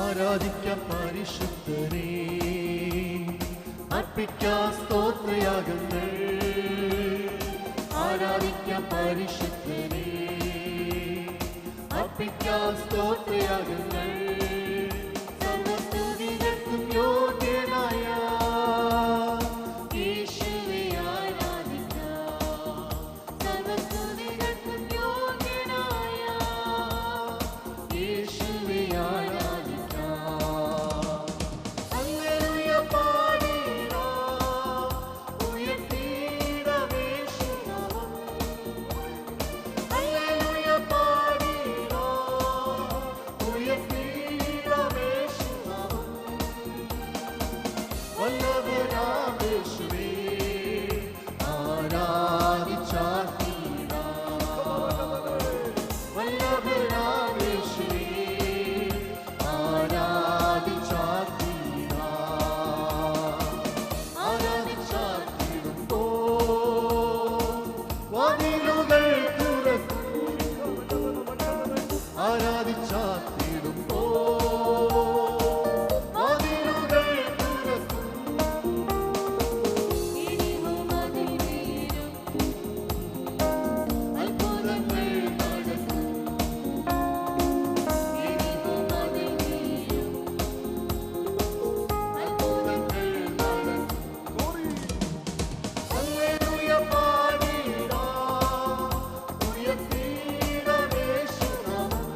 ആരാധിക്കാം പരിശുദ്ധനെ, അർപ്പിക്കാം സ്തോത്രയാഗങ്ങൾ. ആരാധിക്കാം പരിശുദ്ധനെ, അർപ്പിക്കാം സ്തോത്രയാഗങ്ങൾ. സർവസ്തുതികൾക്കും യോഗ്യനായ യേശുവേ ആരാധിക്കാം. സർവസ്തുതികൾക്കും യോഗ്യനായ യേശുവേ ആരാധിക്കാം. ഹല്ലേലൂയ പാടിടാം, ഉയർത്തിടാം യേശുനാമം. ഹല്ലേലൂയ പാടിടാം, ഉയർത്തിടാം യേശുനാമം. വല്ലഭനാം യേശുവേ ആരാധിച്ചാർത്തിടാം. വല്ലഭനാം യേശുവേ ആരാധിച്ചാർത്തിടാം. ആരാധിച്ചാർത്തിടുമ്പോൾ വാതിലുകൾ തുറക്കും. ആരാധിച്ചാർത്തിടുമ്പോൾ വാതിലുകൾ തുറക്കും. ഇനിയും അതിനേരം അത്ഭുതങ്ങൾ നടക്കും. ഇനിയും അതിനേരം അത്ഭുതങ്ങൾ നടക്കും. ഹല്ലേലൂയ പാടിടാം, ഉയർത്തിടാം യേശുനാമം.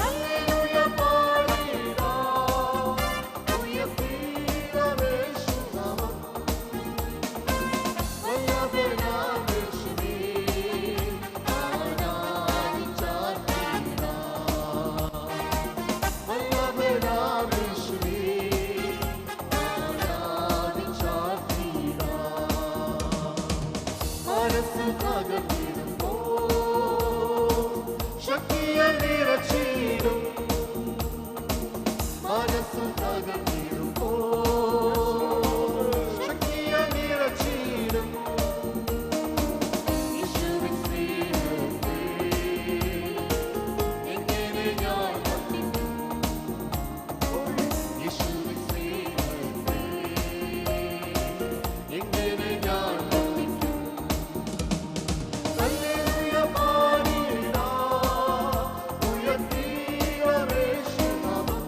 ഹല്ലേലൂയ പാടിടാം, ഉയർത്തിടാം യേശുനാമം. വല്ലഭനാം യേശുവേ ആരാധിച്ചാർത്തിടാം. വല്ലഭനാം യേശുവേ ആരാധിച്ചാർത്തിടാം. മനസ്സ് തകർന്നിടുമ്പോൾ ശക്തിയാൽ നിറച്ചിടും. മനസ്സ് തകർന്നിടുമ്പോൾ ശക്തിയാൽ നിറച്ചിടും. യേശുവിൻ സ്നേഹത്തെ എങ്ങനെ ഞാൻ വർണ്ണിക്കും. യേശുവിൻ സ്നേഹത്തെ എങ്ങനെ ഞാൻ വർണ്ണിക്കും. ഹല്ലേലൂയ പാടിടാം, ഉയർത്തിടാം യേശുനാമം.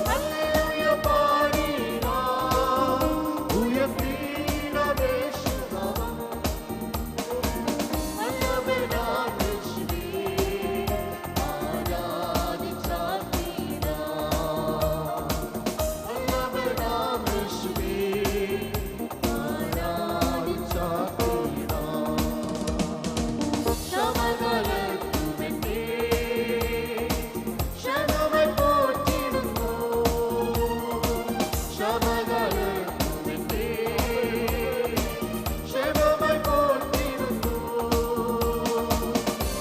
ഹല്ലേലൂയ പാടിടാം, ഉയർത്തിടാം യേശുനാമം. വല്ലഭനാം യേശുവേ ആരാധിച്ചാർത്തിടാം. വല്ലഭനാം യേശുവേ ആരാധിച്ചാർത്തിടാം. ക്ഷമകലർത്തുമെന്നെ ക്ഷമമായി പോറ്റിടുന്നു. ക്ഷമകലർത്തുമെന്നെ ക്ഷമമായി പോറ്റിടുന്നു.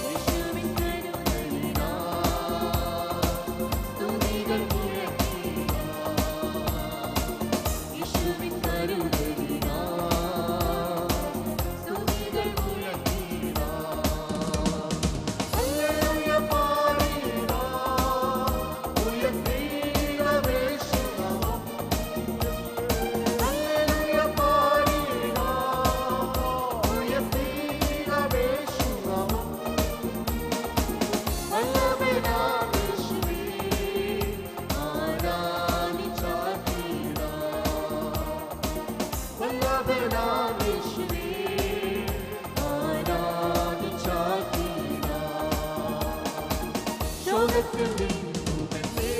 യേശുവിൻ കരുണയിനാൽ സ്തുതികൾ മുഴക്കിടാം. യേശുവിൻ കരുണയിനാൽ സ്തുതികൾ മുഴക്കിടാം. ഹല്ലേലൂയ പാടിടാം, ഉയർത്തിടാം യേശുനാമം. ഹല്ലേലൂയ പാടിടാം, ഉയർത്തിടാം യേശുനാമം. വല്ലഭനാം യേശുവേ ആരാധിച്ചാർത്തിടാം. വല്ലഭനാം യേശുവേ ആരാധിച്ചാർത്തിടാം. ശോകത്തിൽ നിന്നുമെന്നെ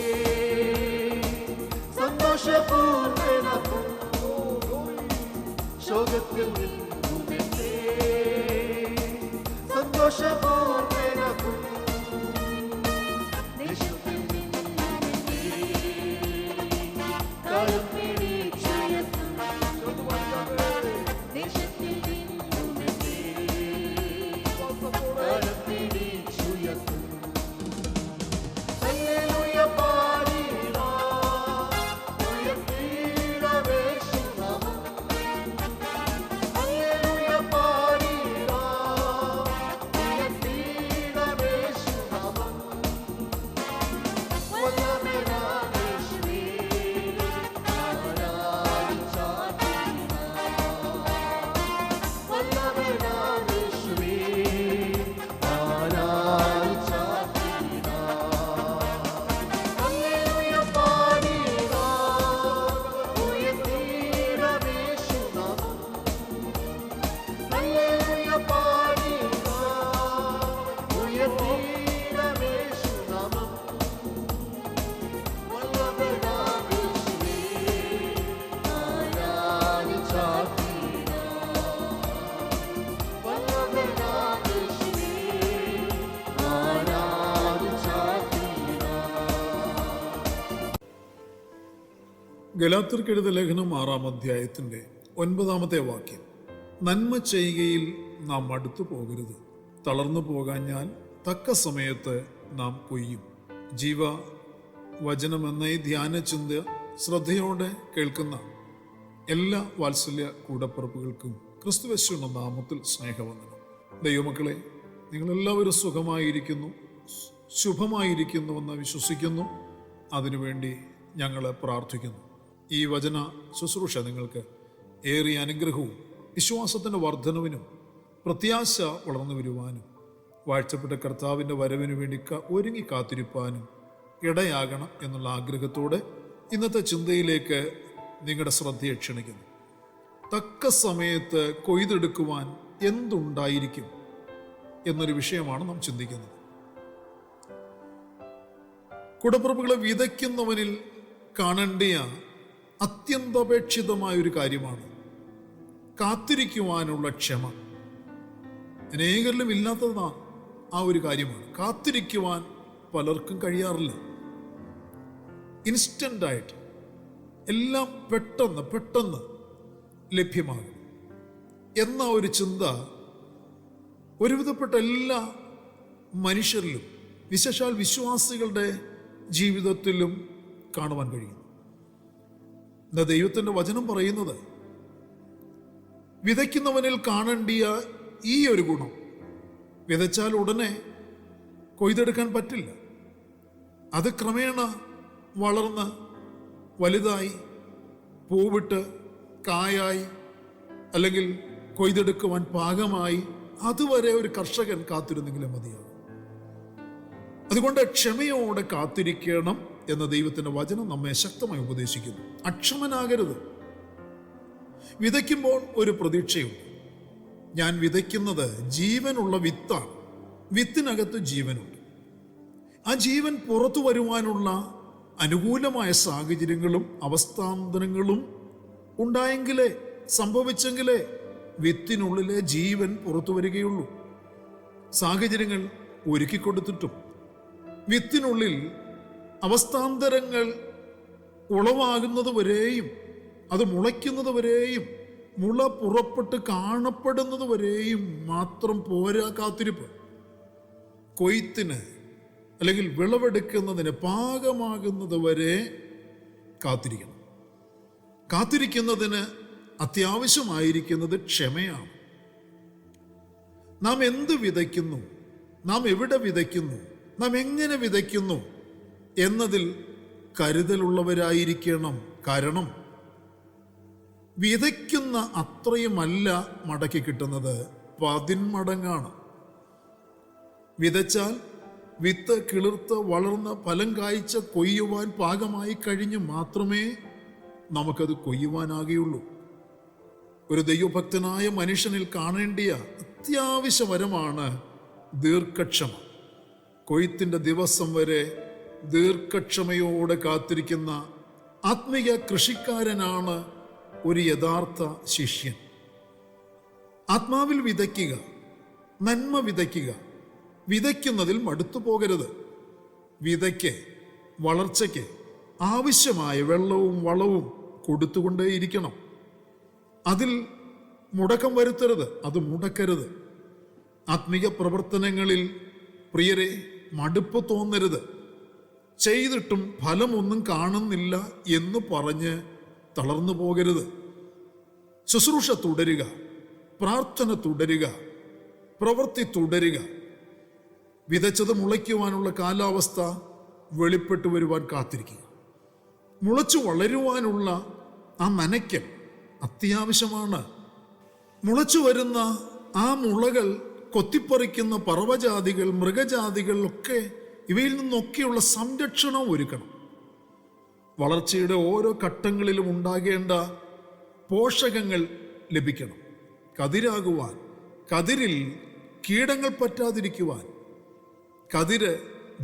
സന്തോഷപൂർണ്ണനാക്കും. ശോകത്തിൽ നിന്നുമെന്നെ സന്തോഷപൂർണ്ണനാക്കും. ദേശത്തിൽ നിന്നുമെന്നെ കാലം പിടിച്ചുയർത്തും. ദേശത്തിൽ നിന്നുമെന്നെ കാലം പിടിച്ചുയർത്തും. ഹല്ലേലൂയ പാടിടാം, ഉയർത്തിടാം യേശുനാമം. ഗലാത്യർക്കെഴുതിയ ലേഖനം 6-ാം അധ്യായത്തിൻ്റെ 9-ാമത്തെ വാക്യം. നന്മ ചെയ്യുകയിൽ നാം മടുത്തു പോകരുത്, തളർന്നു പോകാഞ്ഞാൽ തക്ക സമയത്ത് നാം കൊയ്യും. ജീവ വചനമെന്ന ഈ ധ്യാന ചിന്ത ശ്രദ്ധയോടെ കേൾക്കുന്ന എല്ലാ വാത്സല്യ കൂടപ്പിറപ്പുകൾക്കും ക്രിസ്തുയേശുവിന്റെ നാമത്തിൽ സ്നേഹവന്ദനം. ദൈവമക്കളെ, നിങ്ങളെല്ലാവരും സുഖമായിരിക്കുന്നു, ശുഭമായിരിക്കുന്നുവെന്ന് വിശ്വസിക്കുന്നു. അതിനുവേണ്ടി ഞങ്ങൾ പ്രാർത്ഥിക്കുന്നു. ഈ വചന ശുശ്രൂഷ നിങ്ങൾക്ക് ഏറിയ അനുഗ്രഹവും വിശ്വാസത്തിൻ്റെ വർധനവിനും പ്രത്യാശ വളർന്നു വരുവാനും വാഴ്ചപ്പെട്ട കർത്താവിൻ്റെ വരവിന് വേണ്ടി ഒരുങ്ങി കാത്തിരിപ്പാനും ഇടയാകണം എന്നുള്ള ആഗ്രഹത്തോടെ ഇന്നത്തെ ചിന്തയിലേക്ക് നിങ്ങളുടെ ശ്രദ്ധയെ ക്ഷണിക്കുന്നു. തക്ക സമയത്ത് കൊയ്തെടുക്കുവാൻ എന്തുണ്ടായിരിക്കും എന്നൊരു വിഷയമാണ് നാം ചിന്തിക്കുന്നത്. കൂടപ്പിറപ്പുകളെ, വിതയ്ക്കുന്നവനിൽ കാണേണ്ടിയ അത്യന്താപേക്ഷിതമായ ഒരു കാര്യമാണ് കാത്തിരിക്കുവാനുള്ള ക്ഷമ. അനേകരിലും ഇല്ലാത്തതാണ് ആ ഒരു കാര്യമാണ്. കാത്തിരിക്കുവാൻ പലർക്കും കഴിയാറില്ല. ഇൻസ്റ്റൻ്റായിട്ട് എല്ലാം പെട്ടെന്ന് ലഭ്യമാകും എന്ന ഒരു ചിന്ത ഒരുവിധപ്പെട്ട എല്ലാ മനുഷ്യരിലും, വിശേഷാൽ വിശ്വാസികളുടെ ജീവിതത്തിലും കാണുവാൻ കഴിയും. ഇന്ന് ദൈവത്തിൻ്റെ വചനം പറയുന്നത്, വിതയ്ക്കുന്നവനിൽ കാണേണ്ടിയ ഈ ഒരു ഗുണം, വിതച്ചാൽ ഉടനെ കൊയ്തെടുക്കാൻ പറ്റില്ല. അത് ക്രമേണ വളർന്ന് വലുതായി പൂവിട്ട് കായായി അല്ലെങ്കിൽ കൊയ്തെടുക്കുവാൻ പാകമായി അതുവരെ ഒരു കർഷകൻ കാത്തിരുന്നെങ്കിലും മതിയാകും. അതുകൊണ്ട് ക്ഷമയോടെ കാത്തിരിക്കണം എന്ന ദൈവത്തിൻ്റെ വചനം നമ്മെ ശക്തമായി ഉപദേശിക്കുന്നു. അക്ഷമനാകരുത്. വിതയ്ക്കുമ്പോൾ ഒരു പ്രതീക്ഷയുണ്ട്. ഞാൻ വിതയ്ക്കുന്നത് ജീവനുള്ള വിത്താണ്. വിത്തിനകത്ത് ജീവനുണ്ട്. ആ ജീവൻ പുറത്തു വരുവാനുള്ള അനുകൂലമായ സാഹചര്യങ്ങളും അവസ്ഥാന്തരങ്ങളും ഉണ്ടായെങ്കിലേ, സംഭവിച്ചെങ്കിലേ വിത്തിനുള്ളിലെ ജീവൻ പുറത്തു വരികയുള്ളൂ. സാഹചര്യങ്ങൾ ഒരുക്കിക്കൊടുത്തിട്ടും വിത്തിനുള്ളിൽ അവസ്ഥാന്തരങ്ങൾ ഉളവാകുന്നത് വരെയും, അത് മുളയ്ക്കുന്നത് വരെയും, മുള പുറപ്പെട്ട് കാണപ്പെടുന്നത് വരെയും മാത്രം പോരാ കാത്തിരിപ്പ്. കൊയ്ത്തിന് അല്ലെങ്കിൽ വിളവെടുക്കുന്നതിന് പാകമാകുന്നത് വരെ കാത്തിരിക്കണം. കാത്തിരിക്കുന്നതിന് അത്യാവശ്യമായിരിക്കുന്നത് ക്ഷമയാണ്. നാം എന്ത് വിതയ്ക്കുന്നു, നാം എവിടെ വിതയ്ക്കുന്നു, നാം എങ്ങനെ വിതയ്ക്കുന്നു എന്നതിൽ കരുതലുള്ളവരായിരിക്കണം. കാരണം വിതയ്ക്കുന്ന അത്രയുമല്ല മടക്കി കിട്ടുന്നത്, 10 മടങ്ങാണ്. വിതച്ചാൽ വിത്ത് കിളിർത്ത് വളർന്ന് ഫലം കായ്ച്ച കൊയ്യുവാൻ പാകമായി കഴിഞ്ഞ് മാത്രമേ നമുക്കത് കൊയ്യുവാനാകുകയുള്ളൂ. ഒരു ദൈവഭക്തനായ മനുഷ്യനിൽ കാണേണ്ടിയ അത്യാവശ്യവരമാണ് ദീർഘക്ഷമ. കൊയ്ത്തിൻ്റെ ദിവസം വരെ ദീർഘക്ഷമയോടെ കാത്തിരിക്കുന്ന ആത്മീയ കൃഷിക്കാരനാണ് ഒരു യഥാർത്ഥ ശിഷ്യൻ. ആത്മാവിൽ വിതയ്ക്കുക, നന്മ വിതയ്ക്കുക. വിതയ്ക്കുന്നതിൽ മടുത്തു പോകരുത്. വിതയ്ക്ക്, വളർച്ചയ്ക്ക് ആവശ്യമായ വെള്ളവും വളവും കൊടുത്തുകൊണ്ടേയിരിക്കണം. അതിൽ മുടക്കം വരുത്തരുത്, അത് മുടക്കരുത്. ആത്മീയ പ്രവർത്തനങ്ങളിൽ പ്രിയരെ മടുപ്പ് തോന്നരുത്. ചെയ്തിട്ടും ഫലമൊന്നും കാണുന്നില്ല എന്ന് പറഞ്ഞ് തളർന്നു പോകരുത്. ശുശ്രൂഷ തുടരുക, പ്രാർത്ഥന തുടരുക, പ്രവൃത്തി തുടരുക. വിതച്ചത് മുളയ്ക്കുവാനുള്ള കാലാവസ്ഥ വെളിപ്പെട്ടു വരുവാൻ കാത്തിരിക്കുക. മുളച്ചു വളരുവാനുള്ള ആ നനയ്ക്കൽ അത്യാവശ്യമാണ്. മുളച്ചു വരുന്ന ആ മുളകൾ കൊത്തിപ്പറിക്കുന്ന പറവജാതികൾ, മൃഗജാതികൾ ഒക്കെ, ഇവയിൽ നിന്നൊക്കെയുള്ള സംരക്ഷണം ഒരുക്കണം. വളർച്ചയുടെ ഓരോ ഘട്ടങ്ങളിലും ഉണ്ടാകേണ്ട പോഷകങ്ങൾ ലഭിക്കണം. കതിരാകുവാൻ, കതിരിൽ കീടങ്ങൾ പറ്റാതിരിക്കുവാൻ, കതിര്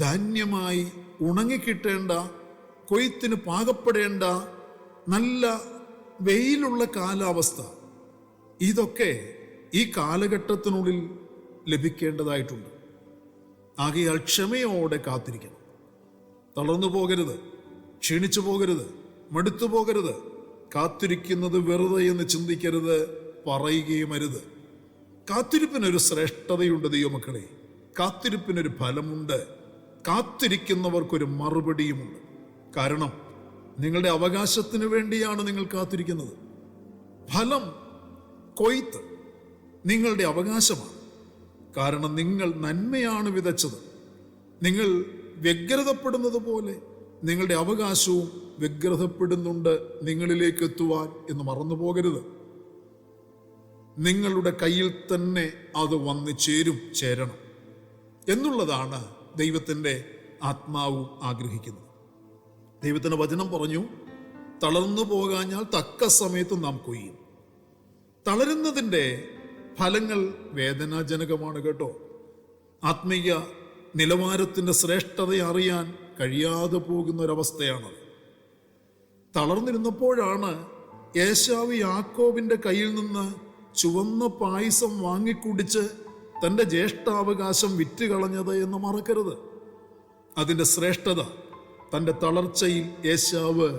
ധാന്യമായി ഉണങ്ങിക്കിട്ടേണ്ട, കൊയ്ത്തിന് പാകപ്പെടേണ്ട നല്ല വെയിലുള്ള കാലാവസ്ഥ, ഇതൊക്കെ ഈ കാലഘട്ടത്തിനുള്ളിൽ ലഭിക്കേണ്ടതായിട്ടുണ്ട്. ആകയാൽ ക്ഷമയോടെ കാത്തിരിക്കണം. തളർന്നു പോകരുത്, ക്ഷീണിച്ചു പോകരുത്. മടുത്തു പോകരുത്. കാത്തിരിക്കുന്നത് വെറുതെ എന്ന് ചിന്തിക്കരുത്, പറയുകയും അരുത്. കാത്തിരിപ്പിനൊരു ശ്രേഷ്ഠതയുണ്ട് ദൈവമക്കളെ. കാത്തിരിപ്പിനൊരു ഫലമുണ്ട്. കാത്തിരിക്കുന്നവർക്കൊരു മറുപടിയുമുണ്ട്. കാരണം നിങ്ങളുടെ അവകാശത്തിന് വേണ്ടിയാണ് നിങ്ങൾ കാത്തിരിക്കുന്നത്. ഫലം, കൊയ്ത്ത് നിങ്ങളുടെ അവകാശമാണ്. കാരണം നിങ്ങൾ നന്മയാണ് വിതച്ചത്. നിങ്ങൾ വ്യഗ്രതപ്പെടുന്നത് പോലെ നിങ്ങളുടെ അവകാശവും വ്യഗ്രതപ്പെടുന്നുണ്ട് നിങ്ങളിലേക്ക് എത്തുവാൻ എന്ന് മറന്നു പോകരുത്. നിങ്ങളുടെ കയ്യിൽ തന്നെ അത് വന്നു ചേരണം എന്നുള്ളതാണ് ദൈവത്തിൻ്റെ ആത്മാവും ആഗ്രഹിക്കുന്നത്. ദൈവത്തിൻ്റെ വചനം പറഞ്ഞു, തളർന്നു പോകാഞ്ഞാൽ തക്ക സമയത്ത് നാം കൊയ്യും. തളരുന്നതിൻ്റെ ഫലങ്ങൾ വേദനാജനകമാണ് കേട്ടോ. ആത്മീയ നിലവാരത്തിൻ്റെ ശ്രേഷ്ഠത അറിയാൻ കഴിയാതെ പോകുന്ന ഒരവസ്ഥയാണത്. തളർന്നിരുന്നപ്പോഴാണ് ഏശാവ് യാക്കോബിന്റെ കയ്യിൽ നിന്ന് ചുവന്ന പായസം വാങ്ങിക്കുടിച്ച് തൻ്റെ ജ്യേഷ്ഠാവകാശം വിറ്റുകളഞ്ഞത് എന്ന് മറക്കരുത്. അതിൻ്റെ ശ്രേഷ്ഠത, തൻ്റെ തളർച്ചയിൽ ഏശാവ്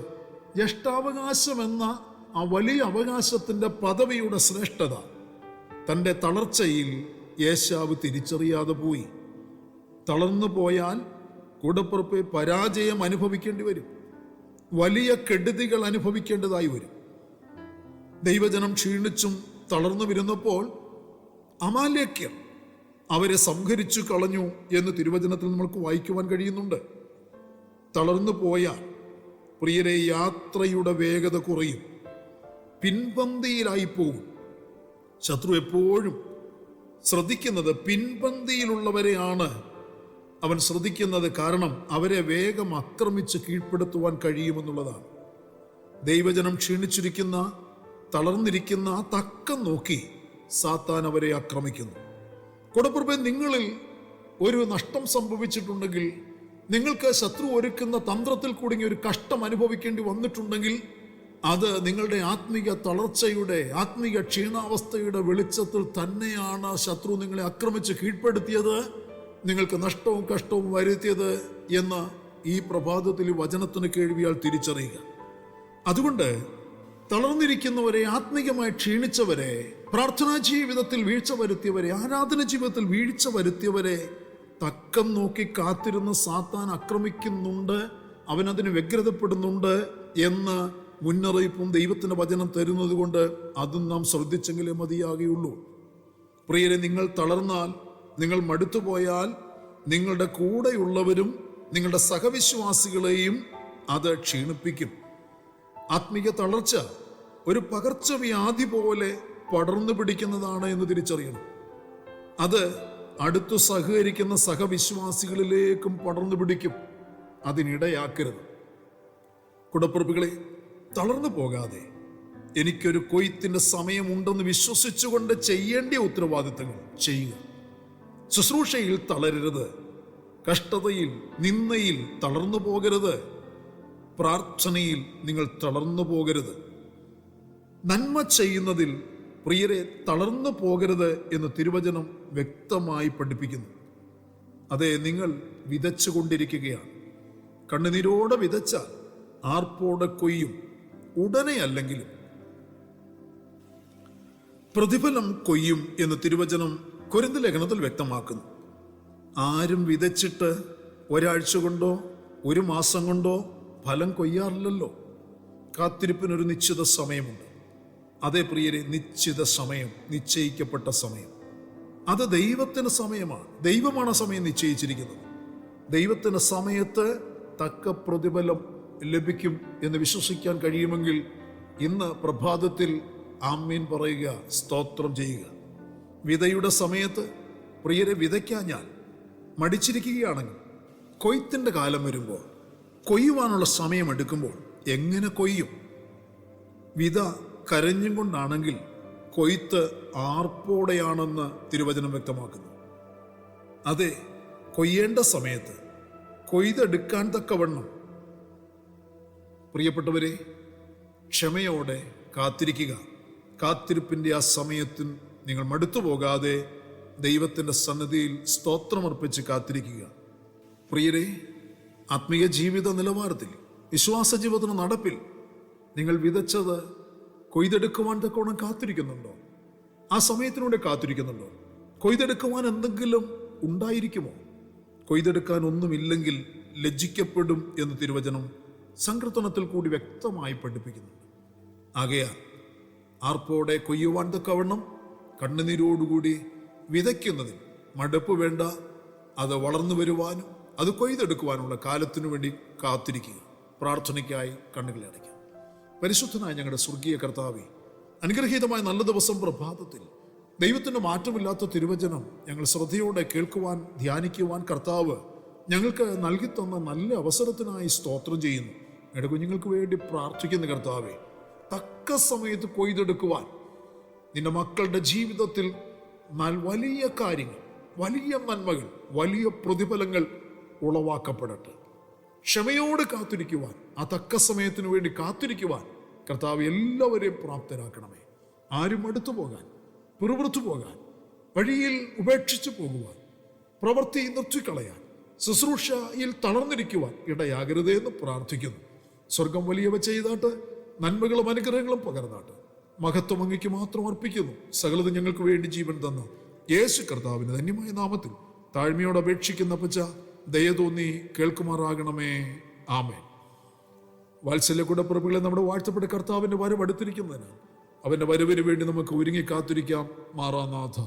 ജ്യേഷ്ഠാവകാശം എന്ന ആ വലിയ അവകാശത്തിൻ്റെ പദവിയുടെ ശ്രേഷ്ഠത തൻ്റെ തളർച്ചയിൽ ഏശാവ് തിരിച്ചറിയാതെ പോയി. തളർന്നു പോയാൽ കൂടപ്പുറപ്പെ പരാജയം അനുഭവിക്കേണ്ടി വരും. വലിയ കെടുതികൾ അനുഭവിക്കേണ്ടതായി വരും. ദൈവജനം ക്ഷീണിച്ചും തളർന്നു വരുന്നപ്പോൾ അമാലേക്യർ അവരെ സംഹരിച്ചു കളഞ്ഞു എന്ന് തിരുവചനത്തിൽ നമുക്ക് വായിക്കുവാൻ കഴിയുന്നുണ്ട്. തളർന്നു പോയാൽ പ്രിയരെ, യാത്രയുടെ വേഗത കുറയും, പിൻപന്തിയിലായി പോകും. ശത്രു എപ്പോഴും ശ്രദ്ധിക്കുന്നത് പിൻപന്തിയിലുള്ളവരെയാണ് അവൻ ശ്രദ്ധിക്കുന്നത്. കാരണം അവരെ വേഗം ആക്രമിച്ച് കീഴ്പ്പെടുത്തുവാൻ കഴിയുമെന്നുള്ളതാണ്. ദൈവജനം ക്ഷീണിച്ചിരിക്കുന്ന, തളർന്നിരിക്കുന്ന ആ തക്കം നോക്കി സാത്താൻ അവരെ ആക്രമിക്കുന്നു. കൊടുപ്പുറമെ നിങ്ങളിൽ ഒരു നഷ്ടം സംഭവിച്ചിട്ടുണ്ടെങ്കിൽ, നിങ്ങൾക്ക് ശത്രു ഒരുക്കുന്ന തന്ത്രത്തിൽ കുടുങ്ങി ഒരു കഷ്ടം അനുഭവിക്കേണ്ടി വന്നിട്ടുണ്ടെങ്കിൽ, അത് നിങ്ങളുടെ ആത്മീക തളർച്ചയുടെ, ആത്മീക ക്ഷീണാവസ്ഥയുടെ വെളിച്ചത്തിൽ തന്നെയാണ് ശത്രു നിങ്ങളെ ആക്രമിച്ച് കീഴ്പ്പെടുത്തിയത്, നിങ്ങൾക്ക് നഷ്ടവും കഷ്ടവും വരുത്തിയത് എന്ന് ഈ പ്രഭാതത്തിൽ വചനത്തിന് കേൾവിയാൽ തിരിച്ചറിയുക. അതുകൊണ്ട് തളർന്നിരിക്കുന്നവരെ, ആത്മീകമായി ക്ഷീണിച്ചവരെ, പ്രാർത്ഥനാ ജീവിതത്തിൽ വീഴ്ച വരുത്തിയവരെ, ആരാധന ജീവിതത്തിൽ വീഴ്ച വരുത്തിയവരെ തക്കം നോക്കി കാത്തിരുന്ന് സാത്താൻ ആക്രമിക്കുന്നുണ്ട്, അവനതിന് വ്യഗ്രതപ്പെടുന്നുണ്ട് എന്ന് മുന്നറിയിപ്പും ദൈവത്തിൻ്റെ വചനം തരുന്നത് കൊണ്ട് അതും നാം ശ്രദ്ധിച്ചെങ്കിലേ മതിയാകുകയുള്ളൂ. പ്രിയരെ, നിങ്ങൾ തളർന്നാൽ, നിങ്ങൾ മടുത്തുപോയാൽ, നിങ്ങളുടെ കൂടെയുള്ളവരും നിങ്ങളുടെ സഹവിശ്വാസികളെയും അത് ക്ഷീണിപ്പിക്കും. ആത്മീയ തളർച്ച ഒരു പകർച്ചവ്യാധി പോലെ പടർന്നു പിടിക്കുന്നതാണ് എന്ന് തിരിച്ചറിയണം. അത് അടുത്തു സഹകരിക്കുന്ന സഹവിശ്വാസികളിലേക്കും പടർന്നു പിടിക്കും. അതിനിടയാക്കരുത്. കുടപ്പുറപ്പുകളെ, തളർന്നു പോകാതെ എനിക്കൊരു കൊയ്ത്തിന്റെ സമയമുണ്ടെന്ന് വിശ്വസിച്ചുകൊണ്ട് ചെയ്യേണ്ട ഉത്തരവാദിത്തങ്ങൾ ചെയ്യുക. ശുശ്രൂഷയിൽ തളരരുത്. കഷ്ടതയിൽ, നിന്ദയിൽ തളർന്നു പോകരുത്. പ്രാർത്ഥനയിൽ നിങ്ങൾ തളർന്നു പോകരുത്. നന്മ ചെയ്യുന്നതിൽ പ്രിയരെ തളർന്നു പോകരുത് എന്ന് തിരുവചനം വ്യക്തമായി പഠിപ്പിക്കുന്നു. അതെ, നിങ്ങൾ വിതച്ചുകൊണ്ടിരിക്കുകയാണ്. കണ്ണുനീരോടെ വിതച്ചാൽ ആർപ്പോടെ കൊയ്യും. ഉടനെ അല്ലെങ്കിലും പ്രതിഫലം കൊയ്യും എന്ന് തിരുവചനം കൊരിന്ത് ലേഖനത്തിൽ വ്യക്തമാക്കുന്നു. ആരും വിതച്ചിട്ട് ഒരാഴ്ച കൊണ്ടോ ഒരു മാസം കൊണ്ടോ ഫലം കൊയ്യാറില്ലല്ലോ. കാത്തിരിപ്പിനൊരു നിശ്ചിത സമയമുണ്ട്. അതേ പ്രിയരെ, നിശ്ചിത സമയം, നിശ്ചയിക്കപ്പെട്ട സമയം, അത് ദൈവത്തിന് സമയമാണ്. ദൈവമാണ് സമയം നിശ്ചയിച്ചിരിക്കുന്നത്. ദൈവത്തിന് സമയത്ത് തക്ക പ്രതിഫലം ലഭിക്കും എന്ന് വിശ്വസിക്കാൻ കഴിയുമെങ്കിൽ ഇന്ന് പ്രഭാതത്തിൽ ആമീൻ പറയുക, സ്തോത്രം ചെയ്യുക. വിതയുടെ സമയത്ത് പ്രിയരെ വിതയ്ക്കാഞ്ഞാൽ, മടിച്ചിരിക്കുകയാണെങ്കിൽ, കൊയ്ത്തിൻ്റെ കാലം വരുമ്പോൾ, കൊയ്യുവാനുള്ള സമയമെടുക്കുമ്പോൾ എങ്ങനെ കൊയ്യും? വിത കരഞ്ഞും കൊണ്ടാണെങ്കിൽ കൊയ്ത്ത് ആർപ്പോടെയാണെന്ന് തിരുവചനം വ്യക്തമാക്കുന്നു. അതെ, കൊയ്യേണ്ട സമയത്ത് കൊയ്തെടുക്കാൻ തക്കവണ്ണം പ്രിയപ്പെട്ടവരെ ക്ഷമയോടെ കാത്തിരിക്കുക. കാത്തിരിപ്പിൻ്റെ ആ സമയത്തിൽ നിങ്ങൾ മടുത്തു പോകാതെ ദൈവത്തിൻ്റെ സന്നിധിയിൽ സ്തോത്രമർപ്പിച്ച് കാത്തിരിക്കുക. പ്രിയരെ, ആത്മീയ ജീവിത നിലവാരത്തിൽ, വിശ്വാസ ജീവിതത്തിന് നടപ്പിൽ നിങ്ങൾ വിതച്ചത് കൊയ്തെടുക്കുവാൻ തക്കോണം കാത്തിരിക്കുന്നുണ്ടോ? ആ സമയത്തിലൂടെ കാത്തിരിക്കുന്നുണ്ടോ? കൊയ്തെടുക്കുവാൻ എന്തെങ്കിലും ഉണ്ടായിരിക്കുമോ? കൊയ്തെടുക്കാൻ ഒന്നുമില്ലെങ്കിൽ ലജ്ജിക്കപ്പെടും എന്ന് തിരുവചനം സങ്കീർത്തനത്തിൽ കൂടി വ്യക്തമായി പഠിപ്പിക്കുന്നുണ്ട്. ആകയാൽ ആർപ്പോടെ കൊയ്യുവാൻ തക്കവണ്ണം കണ്ണുനീരോടുകൂടി വിതയ്ക്കുന്നതിൽ മടുപ്പ് വേണ്ട. അത് വളർന്നു വരുവാനും അത് കൊയ്തെടുക്കുവാനുള്ള കാലത്തിനു വേണ്ടി കാത്തിരിക്കുക. പ്രാർത്ഥനയ്ക്കായി കണ്ണുകളെ അടയ്ക്കാം. പരിശുദ്ധനായ ഞങ്ങളുടെ സ്വർഗീയ കർത്താവേ, അനുഗ്രഹീതമായ നല്ല ദിവസം പ്രഭാതത്തിൽ ദൈവത്തിൻ്റെ മാറ്റമില്ലാത്ത തിരുവചനം ഞങ്ങൾ ശ്രദ്ധയോടെ കേൾക്കുവാൻ ധ്യാനിക്കുവാൻ കർത്താവ് ഞങ്ങൾക്ക് നൽകിത്തന്ന നല്ല അവസരത്തിനായി സ്തോത്രം ചെയ്യുന്നു. ഞങ്ങളുടെ കുഞ്ഞുങ്ങൾക്ക് വേണ്ടി പ്രാർത്ഥിക്കുന്ന കർത്താവേ, തക്ക സമയത്ത് കൊയ്തെടുക്കുവാൻ നിന്റെ മക്കളുടെ ജീവിതത്തിൽ വലിയ കാര്യങ്ങൾ, വലിയ നന്മകൾ, വലിയ പ്രതിഫലങ്ങൾ ഉളവാക്കപ്പെടട്ടെ. ക്ഷമയോട് കാത്തിരിക്കുവാൻ, ആ തക്ക സമയത്തിന് വേണ്ടി കാത്തിരിക്കുവാൻ കർത്താവ് എല്ലാവരെയും പ്രാപ്തരാക്കണമേ. ആരും അടുത്തു പോകാൻ, പിറുപിറുത്തു പോകാൻ, വഴിയിൽ ഉപേക്ഷിച്ചു പോകുവാൻ, പ്രവൃത്തി നിർത്തിക്കളയാൻ, ശുശ്രൂഷയിൽ തളർന്നിരിക്കുവാൻ ഇടയാകരുതേ എന്ന് പ്രാർത്ഥിക്കുന്നു. സ്വർഗം വലിയവ ചെയ്താട്ട്, നന്മകളും അനുഗ്രഹങ്ങളും പകർന്നാട്ട്, മഹത്വം അങ്ങയ്ക്ക് മാത്രം അർപ്പിക്കുന്നു. സകലതും ഞങ്ങൾക്ക് വേണ്ടി ജീവൻ തന്ന യേശു കർത്താവിന് ധന്യമായ നാമത്തിൽ താഴ്മയോട് അപേക്ഷിക്കുന്ന അപ്പച്ച, ദയ തോന്നി കേൾക്കുമാറാകണമേ. ആമേൻ. വാത്സല്യ കുടപ്പിറപ്പുകളെ നമ്മുടെ വാഴ്ത്തപ്പെട്ട കർത്താവിന്റെ വരവ് അടുത്തിരിക്കുന്നതിനാൽ അവന്റെ വരവിന് വേണ്ടി നമുക്ക് ഒരുങ്ങി കാത്തിരിക്കാം. മാറാനാഥ.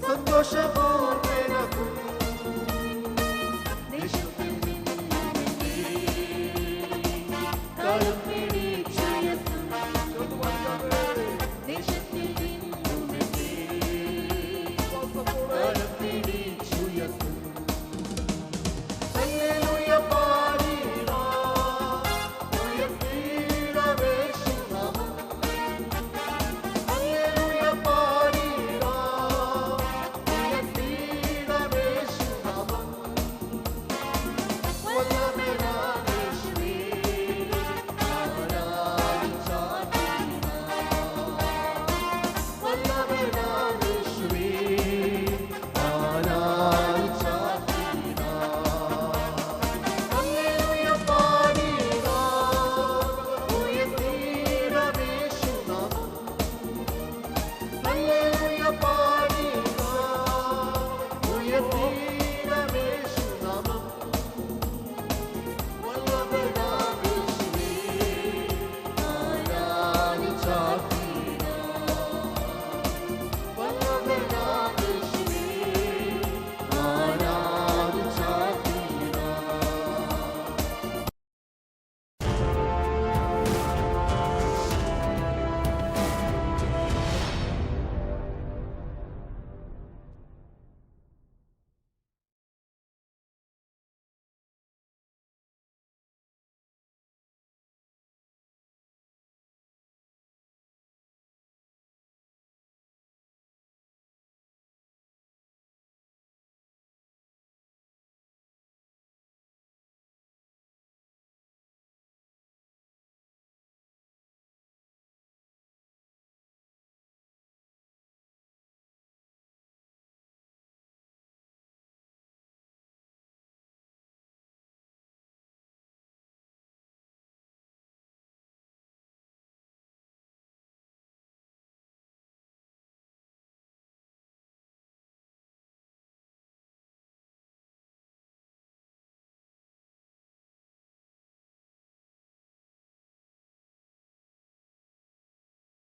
സന്തോഷ